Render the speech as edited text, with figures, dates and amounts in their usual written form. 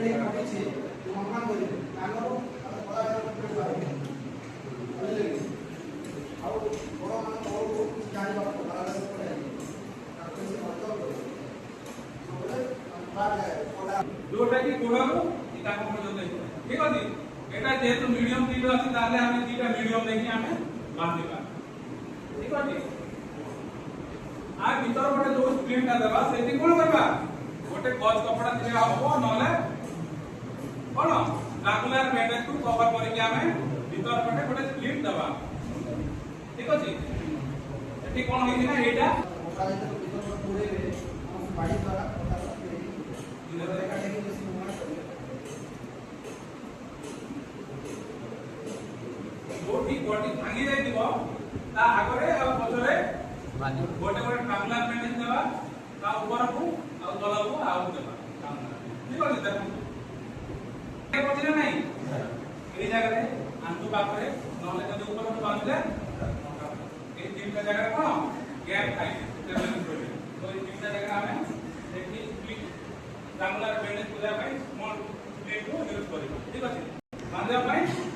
ନେଇ ପଡ଼ିଛି ଅନୁମାନ କରିବେ ତାଙ୍କର ବୁଝିଲେ କି ଆଉ ବଡ଼ମାନେ ବଡ଼କୁ ଜାଣିବାକୁ जोटा कि कोड़ारू इटा को पर्यंत ठीक अछि एटा जेतु मीडियम तीन अछि ताले हमें तीटा मीडियम देखि हमें बांधिबा ठीक अछि आ भीतर गोटे जो स्प्लिट ता देबा सेति कोन करबा गोटे गज कपड़ा दिया हबो नले कोन रेगुलर बैंडेज को कवर करि के हमें भीतर गोटे गोटे स्प्लिट देबा ठीक अछि एठी कोन होई ना एटा बाड़ी द्वारा बॉडी भांगी जाई दिबो ता आगरे आ पछरे गोटे गोटे ट्रांगुलर बैंडेज देबा ता ऊपर को आ तला को आ देबा ठीक अछि देखो ए पछरे नाही ए जगह रे आंतु पाखरे नले जदि ऊपर को बांधले ए तीनटा जगह कोन गैप थाई तो ए तीनटा जगह हमें देखि ट्रांगुलर बैंडेज पूरा भाई स्मॉल प्लेट को यूज करिबो ठीक अछि बांधवा भाई